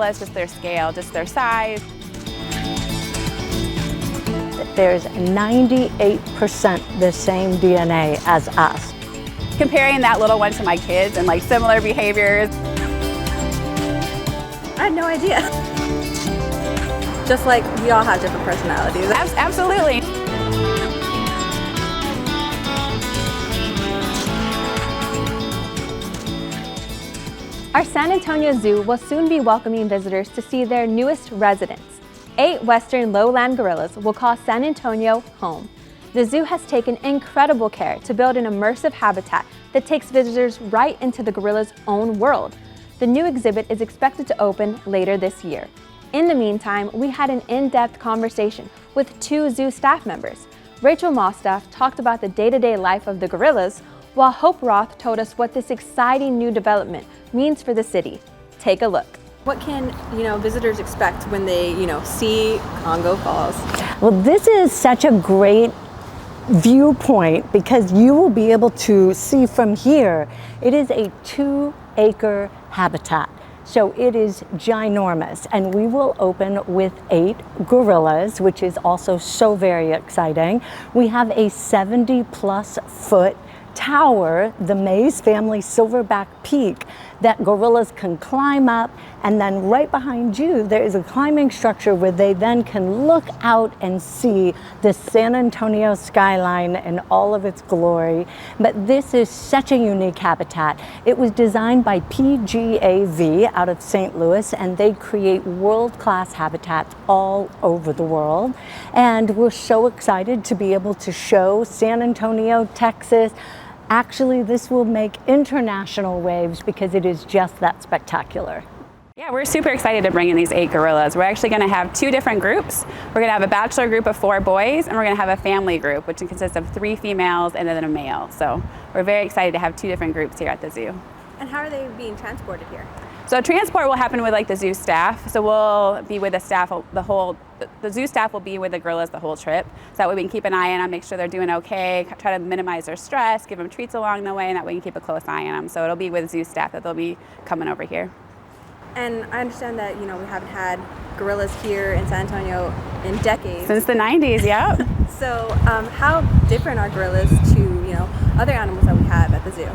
gorillas, just their scale, just their size. There's 98% the same DNA as us. Comparing that little one to my kids and like similar behaviors. I had no idea. Just like we all have different personalities. Absolutely. Our San Antonio Zoo will soon be welcoming visitors to see their newest residents. 8 western lowland gorillas will call San Antonio home. The zoo has taken incredible care to build an immersive habitat that takes visitors right into the gorillas' own world. The new exhibit is expected to open later this year. In the meantime, we had an in-depth conversation with 2 zoo staff members. Rachel Mostoff talked about the day-to-day life of the gorillas, while Hope Roth told us what this exciting new development means for the city. Take a look. What can, visitors expect when they, see Congo Falls? Well, this is such a great viewpoint because you will be able to see from here. It is a 2-acre habitat. So it is ginormous, and we will open with 8 gorillas, which is also so very exciting. We have a 70+ foot tower, the Mays family Silverback Peak, that gorillas can climb up, and then right behind you there is a climbing structure where they then can look out and see the San Antonio skyline in all of its glory. But this is such a unique habitat. It was designed by PGAV out of St. Louis, and they create world-class habitats all over the world. And we're so excited to be able to show San Antonio, Texas. Actually, this will make international waves because it is just that spectacular. Yeah, we're super excited to bring in these 8 gorillas. We're actually going to have 2 different groups. We're going to have a bachelor group of 4 boys, and we're going to have a family group, which consists of 3 females and then a male. So we're very excited to have 2 different groups here at the zoo. And how are they being transported here? So transport will happen with like the zoo staff. So we'll be with the staff, the zoo staff will be with the gorillas the whole trip. So that way we can keep an eye on them, make sure they're doing okay, try to minimize their stress, give them treats along the way, and that way we can keep a close eye on them. So it'll be with zoo staff that they'll be coming over here. And I understand that, we haven't had gorillas here in San Antonio in decades. Since the 90s, yeah. So how different are gorillas to, other animals that we have at the zoo?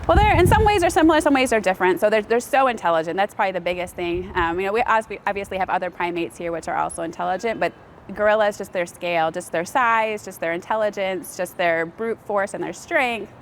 Well, they're in some ways are similar, some ways are different. So they're so intelligent. That's probably the biggest thing. We obviously have other primates here which are also intelligent, but gorillas, just their scale, just their size, just their intelligence, just their brute force and their strength.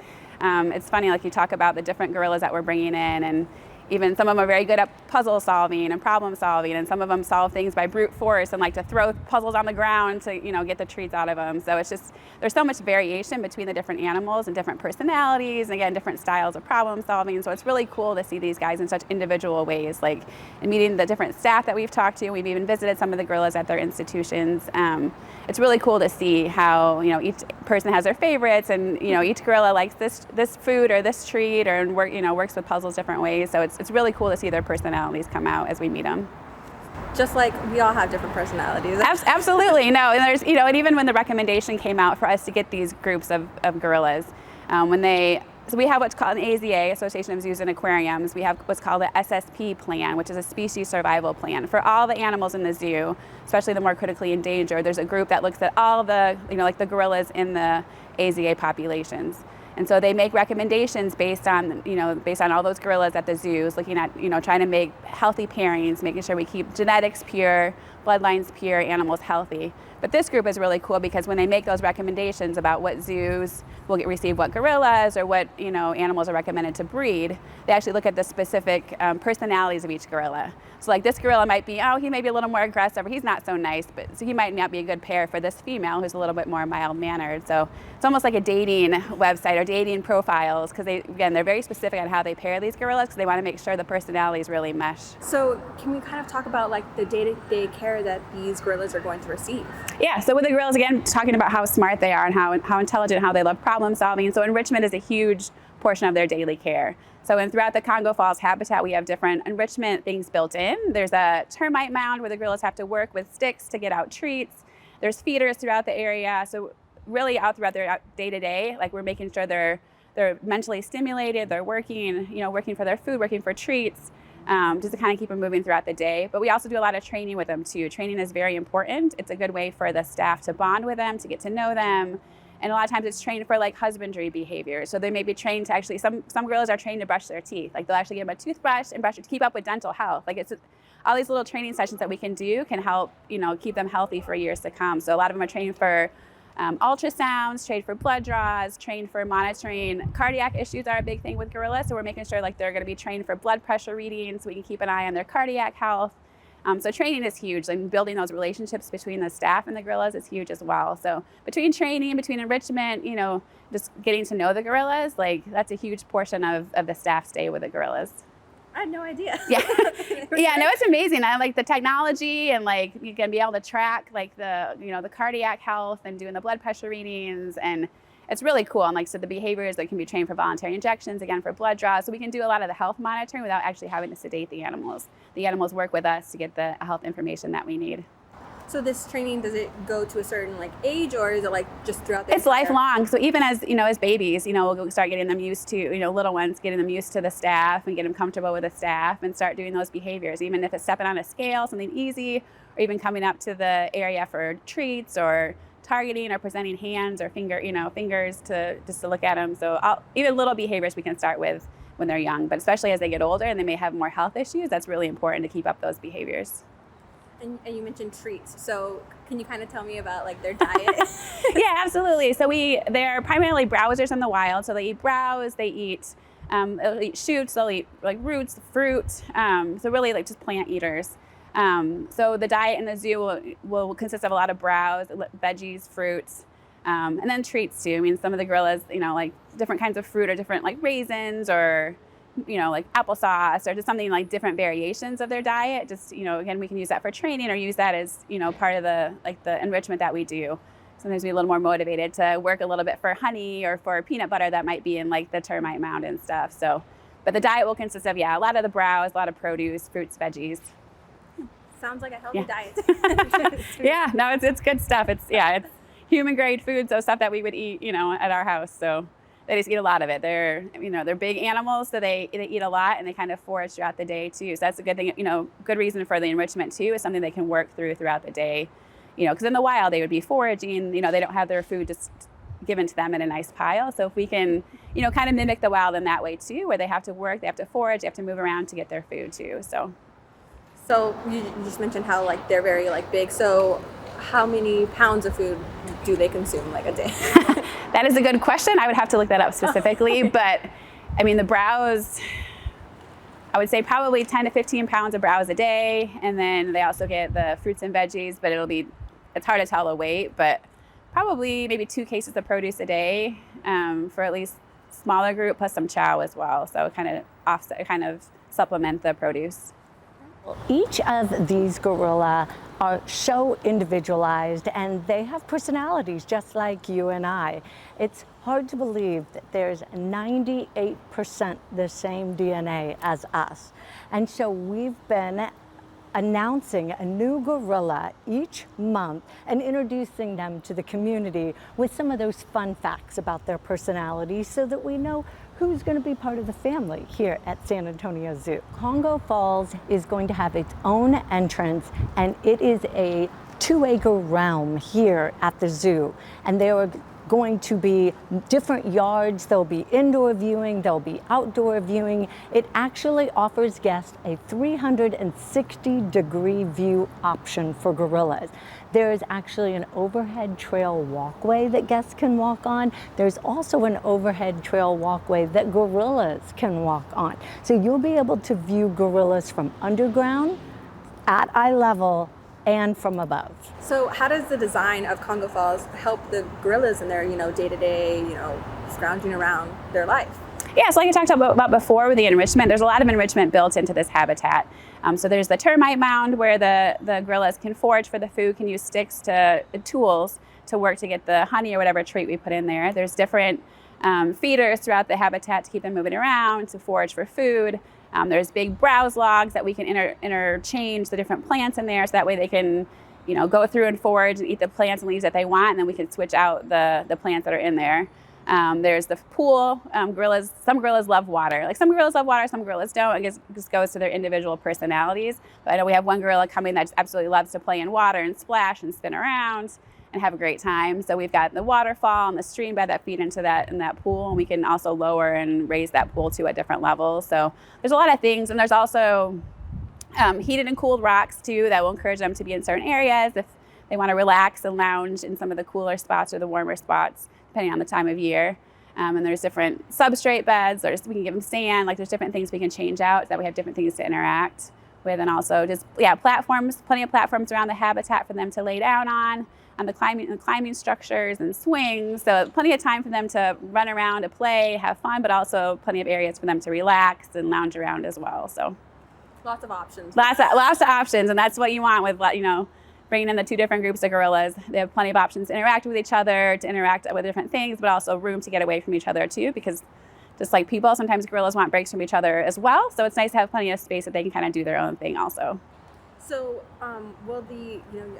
It's funny, like you talk about the different gorillas that we're bringing in, and even some of them are very good at puzzle solving and problem solving, and some of them solve things by brute force and like to throw puzzles on the ground to get the treats out of them. So it's just, there's so much variation between the different animals and different personalities, and again, different styles of problem solving. So it's really cool to see these guys in such individual ways, like in meeting the different staff that we've talked to. We've even visited some of the gorillas at their institutions. It's really cool to see how each person has their favorites, and each gorilla likes this food or this treat, or works with puzzles different ways. So it's really cool to see their personalities come out as we meet them. Just like we all have different personalities. Absolutely, no. And there's and even when the recommendation came out for us to get these groups of gorillas, so we have what's called an AZA, Association of Zoos and Aquariums. We have what's called the SSP plan, which is a species survival plan. For all the animals in the zoo, especially the more critically endangered, there's a group that looks at all the, like the gorillas in the AZA populations. And so they make recommendations based on all those gorillas at the zoos, looking at, trying to make healthy pairings, making sure we keep genetics pure, bloodlines pure, animals healthy. But this group is really cool because when they make those recommendations about what zoos will receive what gorillas or what animals are recommended to breed, they actually look at the specific personalities of each gorilla. So like this gorilla might be, he may be a little more aggressive, or he's not so nice, so he might not be a good pair for this female who's a little bit more mild-mannered. So it's almost like a dating website or dating profiles, because they're very specific on how they pair these gorillas, because they want to make sure the personalities really mesh. So can we kind of talk about like the day-to-day care that these gorillas are going to receive? Yeah, so with the gorillas, again, talking about how smart they are and how intelligent, how they love problem solving. So enrichment is a huge portion of their daily care. So throughout the Congo Falls habitat, we have different enrichment things built in. There's a termite mound where the gorillas have to work with sticks to get out treats. There's feeders throughout the area. So really out throughout their day-to-day, like we're making sure they're mentally stimulated, they're working, working for their food, working for treats. just to kind of keep them moving throughout the day. But we also do a lot of training with them too. Training is very important. It's a good way for the staff to bond with them, to get to know them. And a lot of times it's trained for like husbandry behavior. So they may be trained to actually, some gorillas are trained to brush their teeth. Like they'll actually give them a toothbrush and brush it to keep up with dental health. Like it's all these little training sessions that we can do can help, keep them healthy for years to come. So a lot of them are trained for ultrasounds, trained for blood draws, trained for monitoring. Cardiac issues are a big thing with gorillas. So we're making sure like they're going to be trained for blood pressure readings so we can keep an eye on their cardiac health. So training is huge, and building those relationships between the staff and the gorillas is huge as well. So between training, between enrichment, just getting to know the gorillas, like that's a huge portion of the staff's day with the gorillas. I had no idea. Yeah, yeah, no, it's amazing. I like the technology, and like you can be able to track like the cardiac health and doing the blood pressure readings, and it's really cool. And like so the behaviors that can be trained for voluntary injections, again for blood draws, so we can do a lot of the health monitoring without actually having to sedate the animals. The animals work with us to get the health information that we need. So this training, does it go to a certain like age, or is it like just throughout the It's lifelong. So even as babies, we'll start getting them used to, little ones, getting them used to the staff and get them comfortable with the staff and start doing those behaviors. Even if it's stepping on a scale, something easy, or even coming up to the area for treats or targeting or presenting hands or fingers to look at them. So even little behaviors we can start with when they're young, but especially as they get older and they may have more health issues, that's really important to keep up those behaviors. And you mentioned treats. So can you kind of tell me about like their diet? Yeah, absolutely. So they're primarily browsers in the wild. So they eat browse, they'll eat shoots, they'll eat like roots, fruit. So really like just plant eaters. So the diet in the zoo will consist of a lot of browse, veggies, fruits, and then treats too. I mean, some of the gorillas, like different kinds of fruit or different like raisins or like applesauce or just something like different variations of their diet. Just, again, we can use that for training or use that as, part of the enrichment that we do. Sometimes we're a little more motivated to work a little bit for honey or for peanut butter that might be in like the termite mound and stuff. So, but the diet will consist of, a lot of the browse, a lot of produce, fruits, veggies. Sounds like a healthy diet. Yeah, no, it's good stuff. It's human grade food, so stuff that we would eat, at our house. So they just eat a lot of it. They're big animals, so they eat a lot, and they kind of forage throughout the day too. So that's a good thing, good reason for the enrichment too, is something they can work throughout the day. Because in the wild they would be foraging. They don't have their food just given to them in a nice pile. So if we can, kind of mimic the wild in that way too, where they have to work, they have to forage, they have to move around to get their food too. So you just mentioned how like they're very like big. So how many pounds of food do they consume like a day? That is a good question. I would have to look that up specifically, but I mean the browse, I would say probably 10 to 15 pounds of browse a day, and then they also get the fruits and veggies, but it's hard to tell the weight, but probably maybe 2 cases of produce a day for at least smaller group, plus some chow as well. So kind of supplement the produce. Each of these gorilla are so individualized, and they have personalities just like you and I. It's hard to believe that there's 98% the same DNA as us. And so we've been announcing a new gorilla each month and introducing them to the community with some of those fun facts about their personalities so that we know who's going to be part of the family here at San Antonio Zoo. Congo Falls is going to have its own entrance, and it is a 2-acre realm here at the zoo. And there are going to be different yards. There'll be indoor viewing, there'll be outdoor viewing. It actually offers guests a 360-degree view option for gorillas. There is actually an overhead trail walkway that guests can walk on. There's also an overhead trail walkway that gorillas can walk on. So you'll be able to view gorillas from underground, at eye level, and from above. So how does the design of Congo Falls help the gorillas in their, day-to-day, scrounging around their life? Yeah, so like I talked about before with the enrichment, there's a lot of enrichment built into this habitat. So there's the termite mound where the gorillas can forage for the food, can use sticks to tools to work to get the honey or whatever treat we put in there. There's different feeders throughout the habitat to keep them moving around, to forage for food. There's big browse logs that we can interchange the different plants in there, so that way they can, go through and forage and eat the plants and leaves that they want, and then we can switch out the plants that are in there. There's the pool. Gorillas, some gorillas love water. Like some gorillas love water, some gorillas don't. It just goes to their individual personalities. But I know we have one gorilla coming that just absolutely loves to play in water and splash and spin around and have a great time. So we've got the waterfall and the stream bed that feed into that in that pool, and we can also lower and raise that pool too at different levels. So there's a lot of things, and there's also heated and cooled rocks too that will encourage them to be in certain areas if they want to relax and lounge in some of the cooler spots or the warmer spots, depending on the time of year. And there's different substrate beds, we can give them sand, like there's different things we can change out so that we have different things to interact with. And also just, platforms, plenty of platforms around the habitat for them to lay down on the climbing structures and swings. So plenty of time for them to run around, to play, have fun, but also plenty of areas for them to relax and lounge around as well. So lots of options. Lots of options, and that's what you want with, bringing in the two different groups of gorillas. They have plenty of options to interact with each other, to interact with different things, but also room to get away from each other too, because just like people, sometimes gorillas want breaks from each other as well. So it's nice to have plenty of space that they can kind of do their own thing also. So, will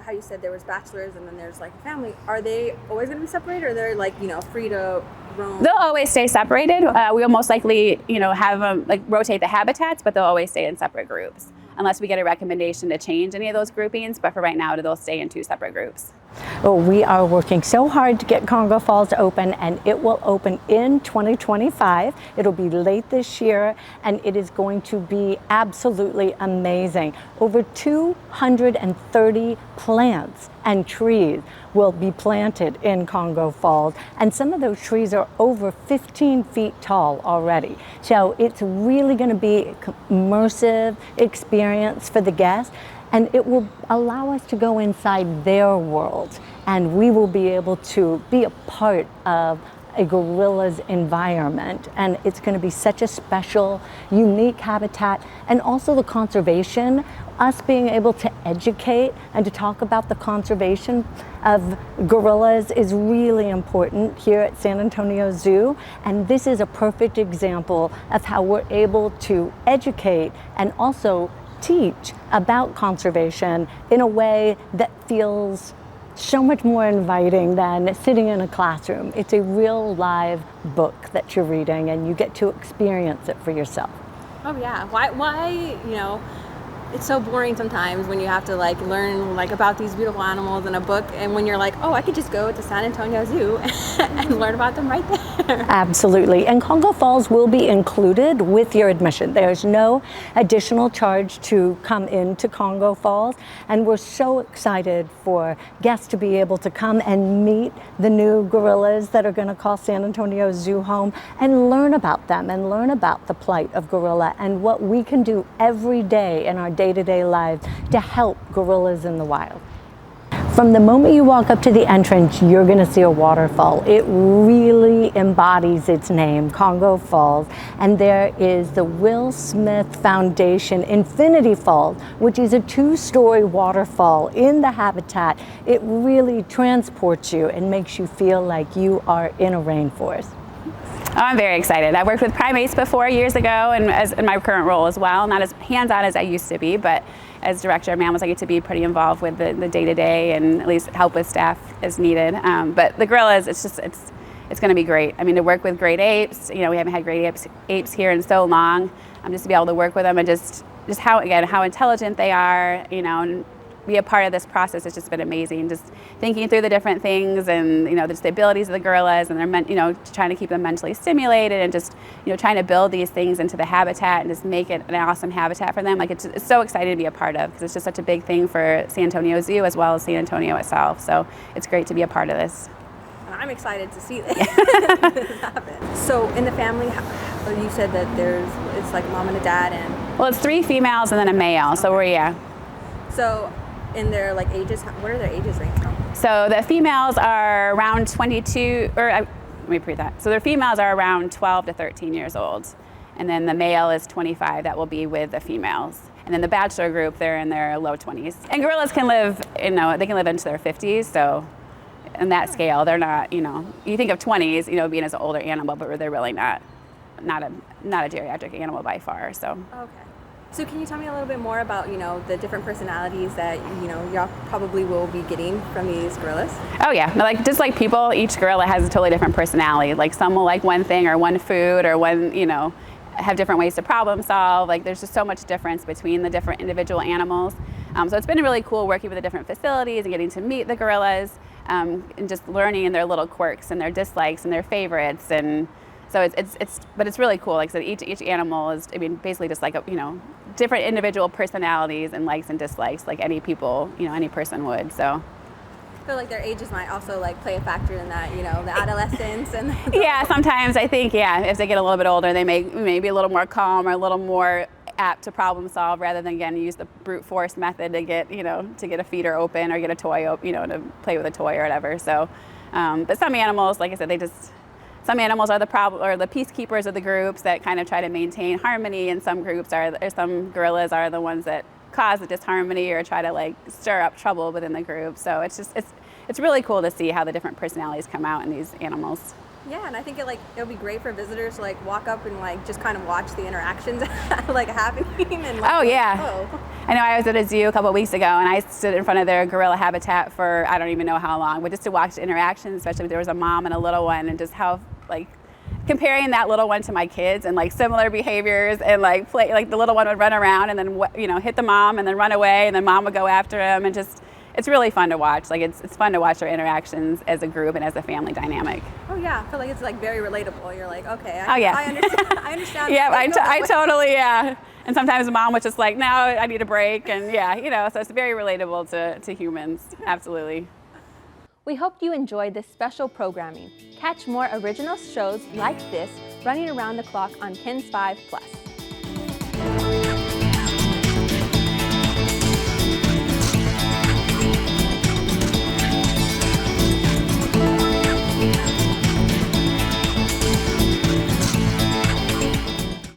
how you said there was bachelors and then there's like a family, are they always going to be separated, or they're like, free to roam? They'll always stay separated. We'll most likely, have them rotate the habitats, but they'll always stay in separate groups unless we get a recommendation to change any of those groupings. But for right now, they'll stay in two separate groups. Oh, we are working so hard to get Congo Falls open, and it will open in 2025. It'll be late this year, and it is going to be absolutely amazing. Over 230 plants and trees will be planted in Congo Falls, and some of those trees are over 15 feet tall already. So it's really going to be an immersive experience for the guests. And it will allow us to go inside their world, and we will be able to be a part of a gorilla's environment. And it's going to be such a special, unique habitat. And also the conservation, us being able to educate and to talk about the conservation of gorillas is really important here at San Antonio Zoo. And this is a perfect example of how we're able to educate and also teach about conservation in a way that feels so much more inviting than sitting in a classroom. It's a real live book that you're reading, and you get to experience it for yourself. Oh yeah, why it's so boring sometimes when you have to learn about these beautiful animals in a book, and when you're like, oh, I could just go to San Antonio Zoo and learn about them right there. Absolutely. And Congo Falls will be included with your admission. There's no additional charge to come into Congo Falls, and we're so excited for guests to be able to come and meet the new gorillas that are going to call San Antonio Zoo home, and learn about them and learn about the plight of gorilla and what we can do every day in our day-to-day lives to help gorillas in the wild. From the moment you walk up to the entrance, you're going to see a waterfall. It really embodies its name, Congo Falls. And there is the Will Smith Foundation Infinity Falls, which is a 2-story waterfall in the habitat. It really transports you and makes you feel like you are in a rainforest. Oh, I'm very excited. I worked with primates before years ago, and in my current role as well. Not as hands-on as I used to be, but as director of mammals, I get to be pretty involved with the day-to-day and at least help with staff as needed. But the gorillas, it's going to be great. I mean, to work with great apes, we haven't had great apes here in so long. Just to be able to work with them and just how intelligent they are, and be a part of this process has just been amazing. Just thinking through the different things and just the abilities of the gorillas, and they're trying to keep them mentally stimulated, and just trying to build these things into the habitat and just make it an awesome habitat for them. It's so exciting to be a part of, because it's just such a big thing for San Antonio Zoo as well as San Antonio itself. So it's great to be a part of this. I'm excited to see this happen. So in the family, you said that it's like a mom and a dad and... Well, it's 3 females and then a male. So So in their ages, what are their ages range from? So the females are around 22, let me repeat that. So their females are around 12 to 13 years old. And then the male is 25, that will be with the females. And then the bachelor group, they're in their low 20s. And gorillas can live, they can live into their 50s. So in that scale, they're not, you think of 20s, being as an older animal, but they're really not a geriatric animal by far. So. Okay. So can you tell me a little bit more about, the different personalities that, y'all probably will be getting from these gorillas? Oh yeah, like just like people, each gorilla has a totally different personality. Like some will like one thing or one food or one, have different ways to problem solve. Like there's just so much difference between the different individual animals. So it's been really cool working with the different facilities and getting to meet the gorillas and just learning their little quirks and their dislikes and their favorites. And so it's really cool. Like I said, each animal is, basically just like different individual personalities and likes and dislikes, like any people, any person would. So. I feel like their ages might also like play a factor in that, the adolescence and. Yeah, sometimes I think if they get a little bit older, they may be a little more calm or a little more apt to problem solve rather than again use the brute force method to get a feeder open or get a toy to play with a toy or whatever. So, but some animals, like I said, some animals are the peacekeepers of the groups that kind of try to maintain harmony, and some gorillas are the ones that cause the disharmony or try to like stir up trouble within the group. So it's really cool to see how the different personalities come out in these animals. Yeah, and I think it'll be great for visitors to like walk up and like just kind of watch the interactions like happening. And like, oh yeah. I know I was at a zoo a couple of weeks ago and I stood in front of their gorilla habitat for I don't even know how long, but just to watch the interactions, especially if there was a mom and a little one, and just how like comparing that little one to my kids and like similar behaviors and like play, like the little one would run around and then hit the mom and then run away and then mom would go after him, and just it's really fun to watch. Like it's fun to watch their interactions as a group and as a family dynamic. Oh yeah, I feel like it's like very relatable. You're like, okay, I understand. I understand. Yeah, I totally, yeah. And sometimes mom was just like, no, I need a break, and so it's very relatable to humans, absolutely. We hope you enjoyed this special programming. Catch more original shows like this running around the clock on KINS 5+.